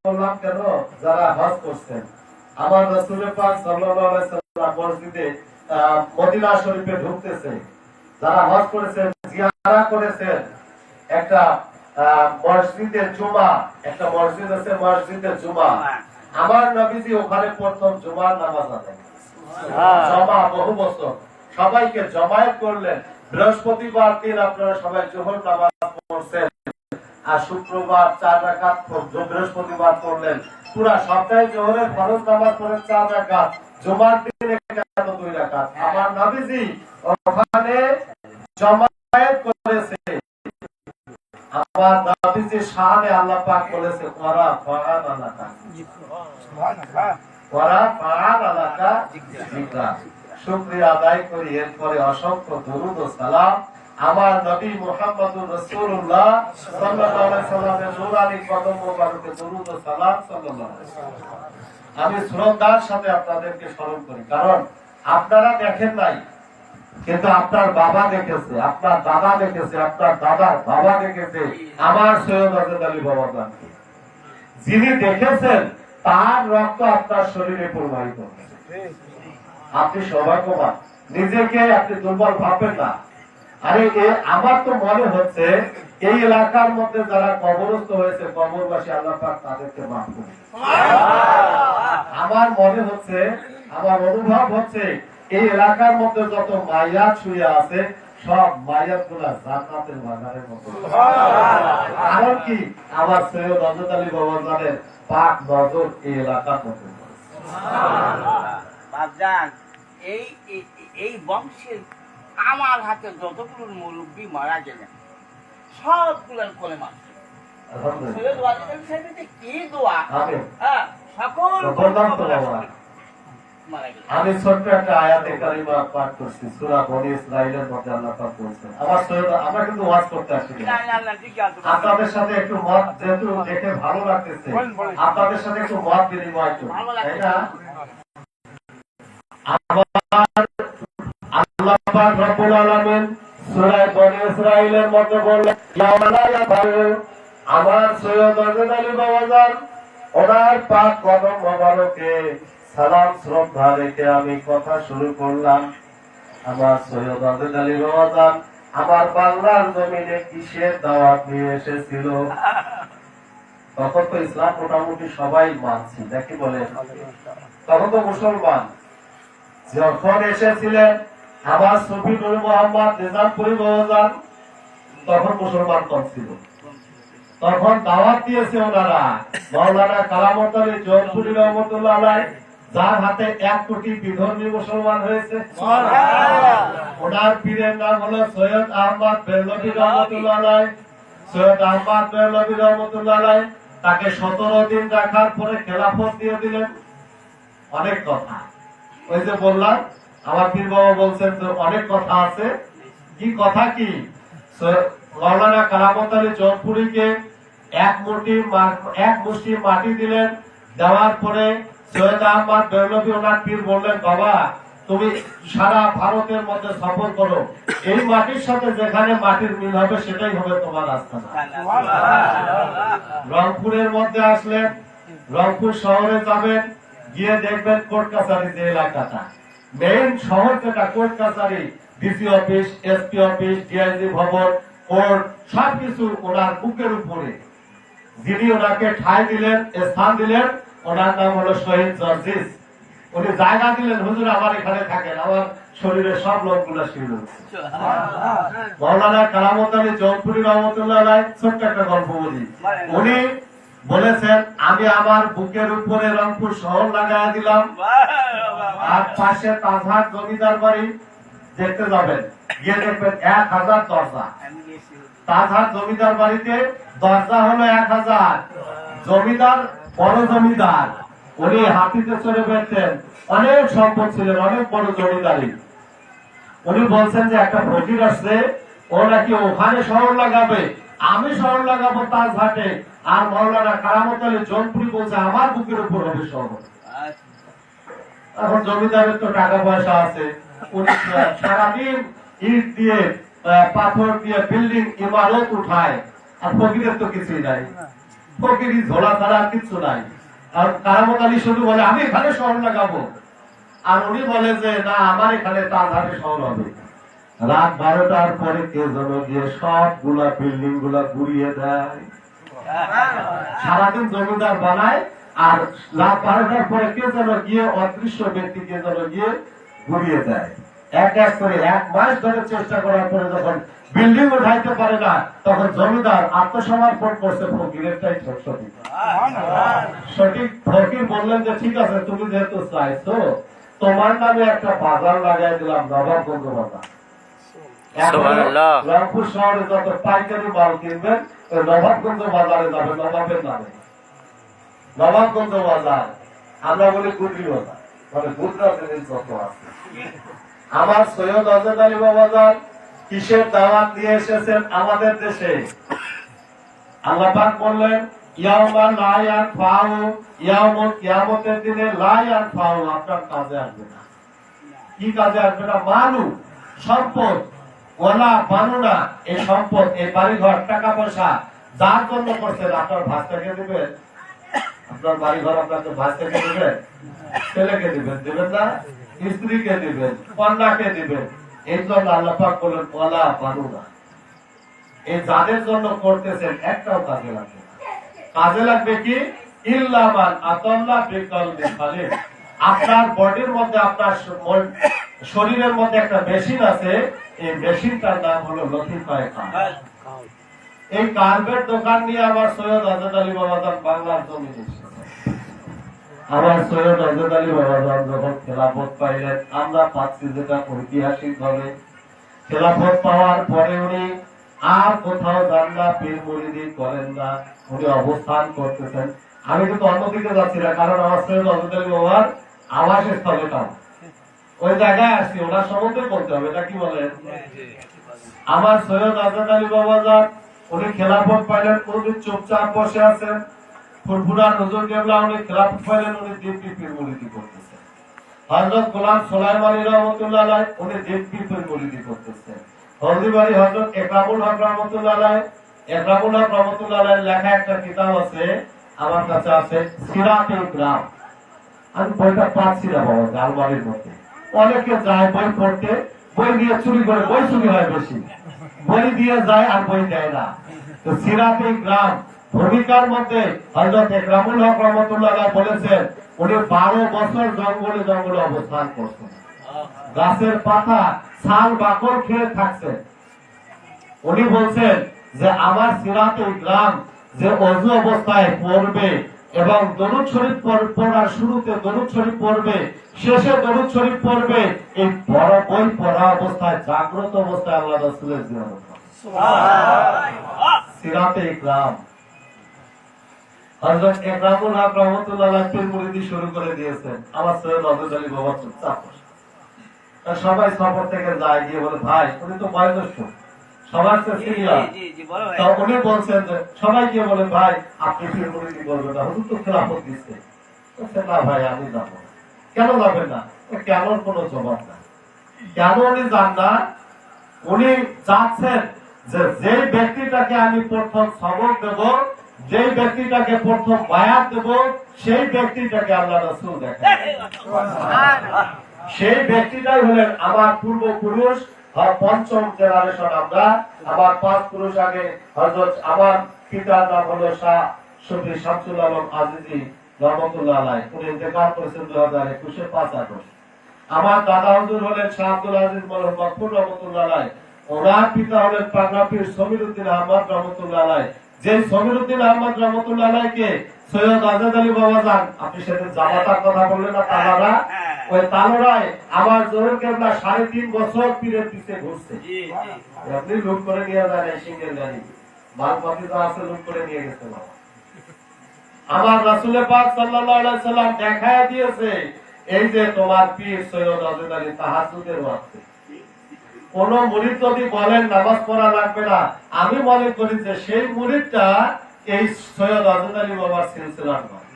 বললাম কেন, যারা হজ করছেন, আমার রাসূল পাক সাল্লাল্লাহু আলাইহি সাল্লাম মসজিদে মদিনা শরীফে ঢুকতেছে, যারা হজ করেছেন, জিয়ারা করেছেন, একটা মসজিদে জুমা, একটা মসজিদ আছে মসজিদে জুমা, আমার নবীজি ওখানে প্রথম জুমার নামাজ আদায় জমা বহু বছর সবাইকে জমায়েত করলেন। বৃহস্পতিবার দিন আপনারা সবাই জোহর নামাজ পড়ছেন, আর শুক্রবার 4 রাকাত, বৃহস্পতিবার পড়লেন, পুরা সপ্তাহে জোহরের ফরজ নামাজ পড়েন 4 রাকাত, জুমার দিন 2 রাকাত। আমার নবীজি ওখানে জমায়েত করেছে। আমার নবীজি শানে আল্লাহ পাক বলেছে ওয়ারা ফাআন আলাকা, ওয়ারা ফাআন আলাকা যিকরা। শুকরিয়া আদায় করি, এরপরে অসংখ্য দরুদ ও সালাম আমার নবী মুহাম্মদুর রাসূলুল্লাহ সাল্লাল্লাহু আলাইহি সাল্লামের নূরানী কদম মোবারকে দরুদ ও সালাম সাল্লাল্লাহু আলাইহি ওয়াসাল্লাম। আমি শ্রদ্ধার সাথে আপনাদেরকে স্মরণ করি, কারণ আপনারা দেখেন নাই, কিন্তু আপনার বাবা দেখেছে, আপনার দাদা দেখেছে, আপনার দাদার বাবা দেখেছে আমার সৈয়দ হযরত আলী বাবা। যিনি দেখেছেন তার রক্ত আপনার শরীরে প্রবাহিত হচ্ছে। আপনি সৌভাগ্যবান, নিজেকে আপনি দুর্বল ভাববেন না। আরে আমার তো মনে হচ্ছে এই এলাকার মধ্যে যারা কবরস্থ হয়েছে, কবরবাসী আল্লাহ পাক তাদেরকে মাফ করুন। আমার মনে হচ্ছে, আমার অনুভব হচ্ছে এই এলাকার মধ্যে যত মাইয়াত শুয়ে আছে, সব মাইয়াত গুলা জান্নাতের বাগানের মতো। কারণ কি, আমার সৈয়দ হযরত আলী বাবা জানের পাক নজর এই এলাকার মধ্যে। এই বংশের আমার হাতে যতগুলো মুরব্বী মারা গেলেন সবগুলোর কোলে মারছে। আমি ছোট্ট একটা আয়াতে কারিমা পাঠ করছি, সূরা বনী ইসরাঈলের মধ্যে আল্লাহ পাক বলেছেন। আমার সৈয়দ, আমরা কিন্তু ওয়াজ করতে আসি না, আপনাদের সাথে একটু মত যেহেতু দেখে ভালো লাগতেছে, আপনাদের সাথে একটু মত বিনিময় করি, তাই না? আল্লাহ পাক রব্বুল আলামিন সূরা বনী ইসরাঈলের মধ্যে বললেন, আমার সৈয়দ হযরত আলী বাবাজান ওনার পাক কদম মোবারকে সালাম শ্রদ্ধা রেখে আমি কথা শুরু করলাম। আমার সৈয়দ হযরত আলী বাবাজান আমার বাংলার জমিনে কিসের দাওয়াত নিয়ে এসেছিল? তখন তো ইসলাম মোটামুটি সবাই মানছি, নাকি বলেন? তখন তো মুসলমান। যখন এসেছিলেন আমার সুফি নূর মোহাম্মদ নিজামপুরী বাবাজান, তখন মুসলমান কম ছিল। তখন দাওয়াত দিয়েছে ওনারা মাওলানা কারামত আলী জয়পুরী রহমতুল্লাহ আলাইহি, যার হাতে 1 কোটি বিধর্মী মুসলমান হয়েছে। ওনার পীরের নাম হলো সৈয়দ আহমদ বেরলভী রহমতুল্লাহ আলাইহি। সৈয়দ আহমদ বেরলভী রহমতুল্লাহ আলাইহি তাকে 17 দিন রাখার পরে খেলাফত দিয়ে দিলেন। অনেক কথা, ওই যে বললাম আমার পীর বাবা বলছেন তো অনেক কথা আছে। কি কথা? কি মাওলানা কারামত আলী জয়পুরীকে 1 মুষ্টি মাটি দিলেন। দেওয়ার পরে সৈয়দ আহমদ বেরলভী ওনার পীর বললেন, বাবা তুমি সারা ভারতের মধ্যে সফর করো, এই মাটির সাথে যেখানে মাটির মিল হবে সেটাই হবে তোমার আস্তানা। রংপুরের মধ্যে আসলেন, রংপুর শহরে যাবেন, গিয়ে দেখবেন কোর্ট কাছারি, যে এলাকাটা মেইন শহর, যেটা কোর্ট কাছারি, DC office, SP office, DIG ভবন, কোর্ট, সবকিছু ওনার বুকের উপরে। যিনি ওনাকে ঠাঁই দিলেন, স্থান দিলেন, ওনার নাম হলো শহীদ জর্জিস। উনি জায়গা দিলেন, হুজুর আমার এখানে থাকেন, আমার শরীরের সব লোকগুলো শিরল। মাওলানা কারামত আলী জয়পুরী রহমতুল্লাহ আলাইহি ছোট্ট একটা গল্প বলি। উনি বলেছেন, আমি আমার বুকের উপরে রংপুর শহর লাগাই দিলাম, আর পাশে তাজহাট জমিদার বাড়ি দেখতে যাবেন, গিয়ে দেখবেন 1000 দরজা। তাজহাট জমিদার বাড়িতে দরজা হলো 1000। জমিদার বড় জমিদার, উনি হাতিতে চড়ে বেড়তেন, অনেক সম্পদ ছিলেন, অনেক বড় জমিদারি। উনি বলছেন যে একটা ফকির আসছে, ও নাকি ওখানে শহর লাগাবে, আমি শহর লাগাবো তাজহাটে, আর মাওলানা কারামত আলী জয়পুরী বলছে আমার বুকের উপর হবে শহর। এখন জমিদারের তো টাকা পয়সা আছে, উনি সারাদিন ইট দিয়ে পাথর দিয়ে বিল্ডিং ইমারত উঠায়, আর ফকিরের তো কিছুই নাই। ফকিরি ঝোলা ছাড়া আর কিচ্ছু নাই। আর কারামত আলী শুধু বলে আমি এখানে শহর লাগাবো, আর উনি বলে যে না আমার এখানে তাজহাটে শহর হবে। রাত 12টার পরে কে যেন গিয়ে সবগুলা বিল্ডিং গুলা ঘুরিয়ে দেয়, সারাদিন জমিদার বানায়, আর রাত 12টার পরে কে যেন গিয়ে অদৃশ্য ব্যক্তি কে যেন গিয়ে ঘুরিয়ে দেয়। এক এক করে 1 মাস ধরে চেষ্টা করার পরে যখন বিল্ডিং উঠাইতে পারে না, তখন জমিদার আত্মসমর্পণ করছে ফকিরেরটাই সঠিক। সঠিক ফকির বললেন যে ঠিক আছে, তুমি যেহেতু চাইছো তোমার নামে একটা বাজার লাগাই দিলাম, নবাবগঞ্জ বাজার। রংপুর শহরে যত পাইকারি মাল কিনবেন ওই নবাবগঞ্জ বাজারে যাবে, নবাবের নামে নবাবগঞ্জ বাজার। আমরা বলি গুডরি বাজার, মানে গুজরা জিনিস যত আছে। আমার সৈয়দ আজাদ আলী বাবাজান কিসের দাওয়াত দিয়ে এসেছেন আমাদের দেশে? আল্লাহ পাক বললেন ইয়াউমা লা ইয়ানফাউ, ইয়াউমুল কিয়ামতের দিনে লা ইয়ানফাউ, আপনার কাজে আসবে না। কি কাজে আসবে না? মালু, সম্পদ, ওয়ালা বানুনা, এই সম্পদ, এই বাড়িঘর, টাকা পয়সা যার জন্য করছেন, আপনার ভাস্তাকে দিবেন? আপনার বাড়িঘর আপনাকে ভাস্তাকে দিবেন? ছেলেকে দিবেন? দিবেন না। স্ত্রীকে দিবেন, কন্যাকে দিবেন। এই জন্য আল্লাহ পাক বলেন ওয়ালা বানুনা, এই যাদের জন্য করতেছেন একটাও কাজে লাগবে না। কাজে লাগবে কি? ইল্লা মান আতাল্লাহ বিকলবি সালিম। আপনার বডির মধ্যে, আপনার শরীরের মধ্যে একটা মেশিন আছে, এই মেশিনটার নাম হলো লতিফায়ে কালব। এই কালবের দোকান নিয়ে আমার সৈয়দ আজাদ আলী বাবাজান বাংলার জমিনে এসেছেন। আমার সৈয়দ আজাদ আলী বাবাজান যখন খেলাফত পাইলেন, আমরা পাচ্ছি যেটা ঐতিহাসিক ভাবে, খেলাফত পাওয়ার পরে উনি আর কোথাও যান না, পীর মুরিদি করেন না, উনি অবস্থান করতেছেন। আমি কিন্তু অন্যদিকে যাচ্ছি না, কারণ আমার সৈয়দ আজাদ আলী বাবার আবাসস্থল এটা, ওই জায়গায় আসছি, ওনার সম্বন্ধে বলতে হবে, এটা কি বলেন? আমার সৈয়দ আজাদ আলী বাবাজান উনি খেলাফত পাইলেন, উনি চুপচাপ বসে আছেন। ফুরফুরা নজর কেবলা উনি খেলাফত পাইলেন, উনি দিব্যি পীর মুরিদি করতেছেন। হযরত গোলাম সুলাইমানী রহমাতুল্লাহ আলাইহি উনি দিব্যি পীর মুরিদি করতেছেন। হলদিবাড়ি হযরত একরামুল হক রহমাতুল্লাহ আলাইহি, একরামুল হক রহমাতুল্লাহ আলাইহির লেখা একটা কিতাব আছে, আমার কাছে আছে, সিরাতে ইকরাম। আমি বইটা পাচ্ছি না বাবা, আলমারির মধ্যে। অনেকে যায় বই পড়তে, বই দিয়ে চুরি করে, বই চুরি হয় বেশি, বই দিয়ে যায় আর বই দেয় না। তো সিরাতে ইকরাম ভূমিকার মধ্যে হযরত একরামুল হক রহমাতুল্লাহ আলাইহি বলেছেন উনি 12 বছর জঙ্গলে জঙ্গলে অবস্থান করছেন, গাছের পাতা ছাল বাকল খেয়ে থাকছেন। উনি বলছেন যে আমার সিরাতে ইকরাম যে ওযু অবস্থায় পড়বে এবং দরুদ শরীফ পড়ার শুরুতে দরুদ শরীফ পড়বে, শেষে দরুদ শরীফ পড়বে, এই বড় বই পড়া অবস্থায়, জাগ্রত অবস্থায় আল্লাহ রাসূলের জিয়ারত করে। সুবহানাল্লাহ। সিরাতে ইকরাম হযরত একরামুল হক রহমাতুল্লাহ আলাইহি পীর মুরিদি শুরু করে দিয়েছেন। আমার সৈয়দ আজাদ আলী বাবা চুপচাপ বসে। সবাই সফর থেকে যায়, গিয়ে বলে ভাই উনি তো বয়োজ্যেষ্ঠ, সবার সিনিয়র। তো উনি বলছেন যে সবাই গিয়ে বলে ভাই আপনি পীর মুরিদি করবেন না, হুজুর তো খেলাফত দিচ্ছে। বলছে না ভাই আমি যাব না। কেন যাবেন না? কেন কোনো জবাব না। কেন উনি যান না? উনি চাচ্ছেন যে যে ব্যক্তিটাকে আমি প্রথম সবক দেব, যে ব্যক্তিটাকে প্রথম বায়াত দেব, সেই ব্যক্তিটাকে আল্লাহ রাসূল দেখেন। সেই ব্যক্তিটাই হলেন আমার পূর্বপুরুষ, পঞ্চম জেনারেশন আমরা। আমার 5 পুরুষ আগে হযরত আমার পিতার নাম হলো শাহ শফি শামসুল আলম আজিজি রহমাতুল্লাহ আলাইহি, উনি ইন্তেকাল করেছেন 2021 5 আগস্ট। আমার দাদা হুজুর হলেন শাহ আব্দুল আজিজ মরহুম মাকফুর রহমাতুল্লাহ আলাইহি, ওনার পিতা হলেন পাগলা পীর সমীর উদ্দিন আহমদ রহমাতুল্লাহ আলাইহি। যে সমীর উদ্দিন আহমদ রহমাতুল্লাহ আলাইহিকে সৈয়দ আজাদ আলী বাবাজান, আপনি সেদিন জামাতার কথা বললেন না, তালারা, ওই তালোরায় আমার জোহর কেবলা 3.5 বছর পীরের পিছে ঘুরছে। আপনি লুট করে নিয়ে যান এই সিঙ্গেল গাড়ি, মালপাতি তো আছে, লুট করে নিয়ে গেছে বাবা। আমার রাসূল পাক সাল্লাল্লাহু আলাইহি সাল্লাম দেখায় দিয়েছে, এই যে তোমার পীর সৈয়দ আজাদ আলী তাহাজ্জুদের ওয়াক্তে কোন মুরিদ যদি বলেন নামাজ পড়া লাগবে না, আমি মনে করি যে সেই মুরিদটা এই সৈয়দ আজাদ আলী বাবার সিলসিলার নয়।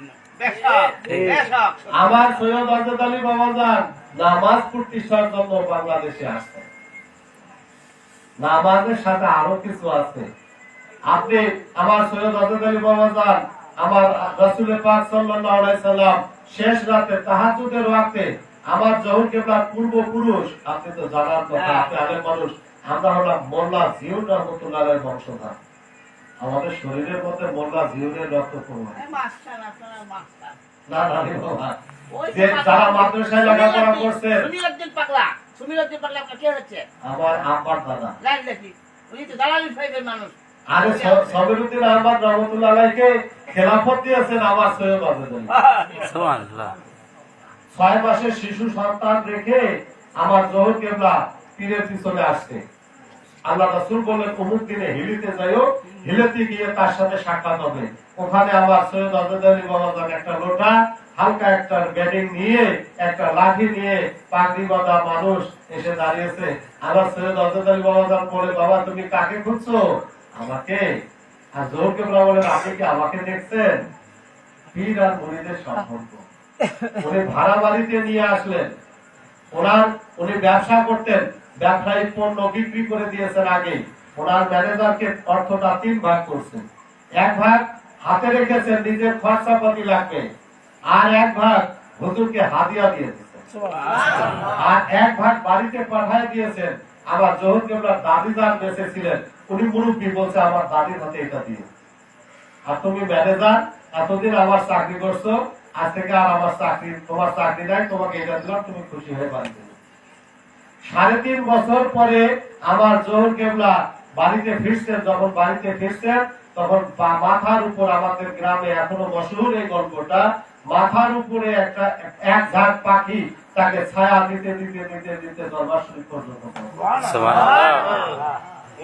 আমার সৈয়দ আজাদ আলী বাবাজান নামাজ প্রতিষ্ঠার জন্য বাংলাদেশে আসছেন। নামাজের সাথে আরো কিছু আছে। আপনি আমার সৈয়দ হযরত আলী বাবাজান আমার রাসূল পাক সাল্লাল্লাহু আলাইহি সাল্লাম শেষ রাতে তাহাজ্জুদের ওয়াক্তে আমার জহুর কিবলার পূর্বপুরুষ, আপনি তো জানার কথা, আপনি আলেম মানুষ, আমরা হলাম মোল্লা জিউর রহমাতুল্লাহ আলাইহির বংশধর। আমাদের শরীরের মধ্যে মোল্লা জিউরের রক্ত প্রবাহ। না না রে বাবা, যে যারা মাদ্রাসায় লেখাপড়া করছেন, সুমিরউদ্দিন পাগলা আপনার কে হচ্ছে? আমার আব্বার দাদা। লাইন দেখি, উনি তো দালালি ফাইভের মানুষ। আরে সবিরউদ্দিন আহমদ রহমতুল্লাহ আলাইহিকে খেলাফত দিয়েছেন আমার সৈয়দ হযরত আলী। সুবহানাল্লাহ। 6 মাসের শিশু সন্তান রেখে আমার জহুর কিবলা পীরের পিছনে আসছে। আল্লাহ রাসূল বললেন অমুক দিনে হিলিতে যাইও, হিলিতে গিয়ে তার সাথে সাক্ষাৎ হবে। ওখানে আমার সৈয়দ হযরত আলী বাবাজান একটা লোটা, হালকা একটা ব্যাডিং নিয়ে, একটা লাঠি নিয়ে, পাগড়ি বাঁধা মানুষ এসে দাঁড়িয়েছে। আমার সৈয়দ হযরত আলী বাবাজান বলে, বাবা তুমি কাকে খুঁজছো? আমাকে। আর জহুর কিবলা বলেন, আপনি কি আমাকে দেখছেন? পীর আর মুরিদের সম্পর্ক। উনি ভাড়া বাড়িতে নিয়ে আসলেন। উনি ব্যবসা করতেন, ব্যবসায়িক পণ্য বিক্রি করে দিয়েছেন আগে। ওনার ম্যানেজারকে অর্থটা 3 ভাগ করছেন। 1 ভাগ হাতে রেখেছেন, নিজের খরচাপাতি লাগবে, আর 1 ভাগ হুজুরকে হাদিয়া দিয়ে দিয়েছেন, আর 1 ভাগ বাড়িতে পাঠিয়ে দিয়েছেন। আবার জহুর কিবলার দাদিদার বেঁচে ছিলেন, উনি মুরব্বী, বলছে আমার দাদির হাতে এটা দিয়ে। আর তুমি ম্যানেজার, এতদিন আমার চাকরি করছো, আজ থেকে আর আমার চাকরি, তোমার চাকরি নাই, তোমাকে এটা দিলাম, তুমি খুশি হয়ে বাড়ি যাবে। 3.5 বছর পরে আমার জহুর কিবলা বাড়িতে ফিরছেন। যখন বাড়িতে ফিরছেন তখন মাথার উপর, আমাদের গ্রামে এখনো মশহুর এই গল্পটা, মাথার উপরে এক ঝাঁক পাখি তাকে ছায়া দিতে দিতে দিতে দিতে দরবার শরীফ পর্যন্ত পৌঁছে। সুবহানাল্লাহ।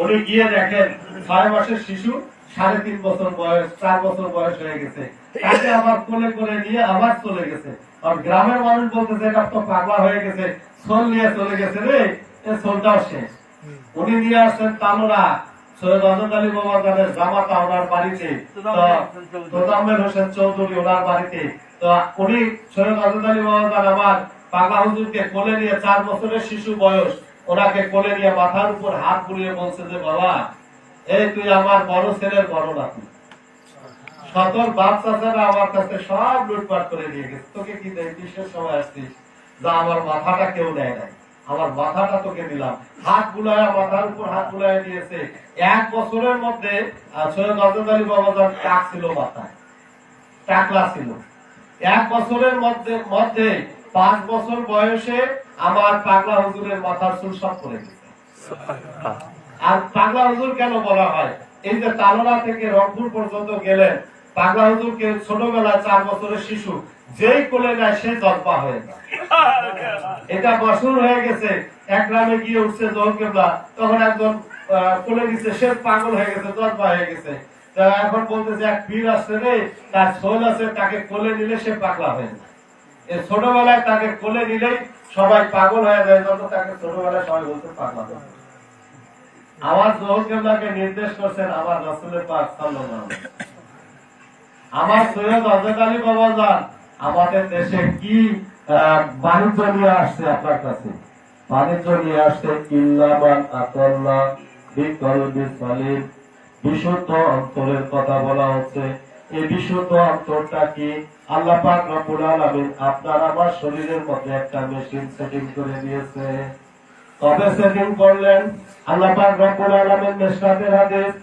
উনি গিয়ে দেখেন 6 মাসের শিশু, 3.5 বছর বয়স, 4 বছর বয়স হয়ে গেছে, তাকে আবার কোলে করে নিয়ে আবার চলে গেছে। আর গ্রামের মানুষ বলতেছে এটা তো পাগলা হয়ে গেছে, সোল নিয়ে চলে গেছে রে, এই সোলটাও শেষ। উনি নিয়ে আসছেন তানোরা, সৈয়দ হযরত আলী বাবাজানের জামাতা ওনার বাড়িতে, তোজাম্মেল হোসেন চৌধুরী ওনার বাড়িতে। তো উনি সৈয়দ হযরত আলী বাবাজান আমার পাগলা হুজুরকে কোলে নিয়ে, 4 বছরের শিশু বয়স, ওনাকে কোলে নিয়ে মাথার উপর হাত বুলিয়ে বলছে যে বাবা, এই তুই আমার বড় ছেলের বড় নাতি, সকল বাচ্চারা আমার কাছে সব লুটপাট করে নিয়ে গেছে, তোকে কি দেয়, বিশেষ সময় আসছিস, যা আমার মাথাটা কেউ নেয় নাই, আমার মাথাটা তোকে দিলাম। হাত বুলায়, মাথার উপর হাত বুলায় দিয়েছে। 1 বছরের মধ্যে সৈয়দ হযরত আলী বাবাজান টাক ছিল, মাথায় টাকলা ছিল। 1 বছরের মধ্যে 5 বছর বয়সে আমার পাগলা হুজুরের মাথার চুল সব পড়ে গেছে। আর পাগলা হুজুর কেন বলা হয়, এই যে তালোড়া থেকে রংপুর পর্যন্ত গেলেন, পাগলা হুজুরকে ছোটবেলায় 4 বছরের শিশু যেই কোলে নেয় সে জব্বা হয়ে যায়। এটা মশহুর হয়ে গেছে। এক গ্রামে গিয়ে উঠছে জহুর কিবলা, তখন একজন কোলে নিচ্ছে, সে পাগল হয়ে গেছে, জব্বা হয়ে গেছে। এখন বলতেছে এক পীর আসছে রে, তার ছোল আছে, তাকে কোলে নিলে সে পাগলা হয়ে যায়। এই ছোটবেলায় তাকে কোলে নিলেই সবাই পাগল হয়ে যায়, যত তাকে ছোটবেলায় সবাই বলতে পাগলা হয়ে যায়। আমার জহুর কিবলাকে নির্দেশ করছেন আমার রাসূল পাক সাল্লাল্লাহু আলাইহি ওয়াসাল্লাম। আমার সৈয়দ হযরত আলী বাবাজান আমাদের দেশে কি বাণিজ্য নিয়ে আসছে আপনার কাছে? বাণিজ্য নিয়ে আসছে ইল্লামান আতাল্লাহ বিকলবি সালিম, বিশুদ্ধ অন্তরের কথা বলা হচ্ছে। এই বিশুদ্ধ অন্তরটা কি? আল্লাহ পাক রব্বুল আলামিন আপনার আমার শরীরের মধ্যে একটা মেশিন সেটিং করে দিয়েছে। কবে সেটিং করলেন? আল্লাহ পাক রব্বুল আলামিন মিশকাতের হাদিস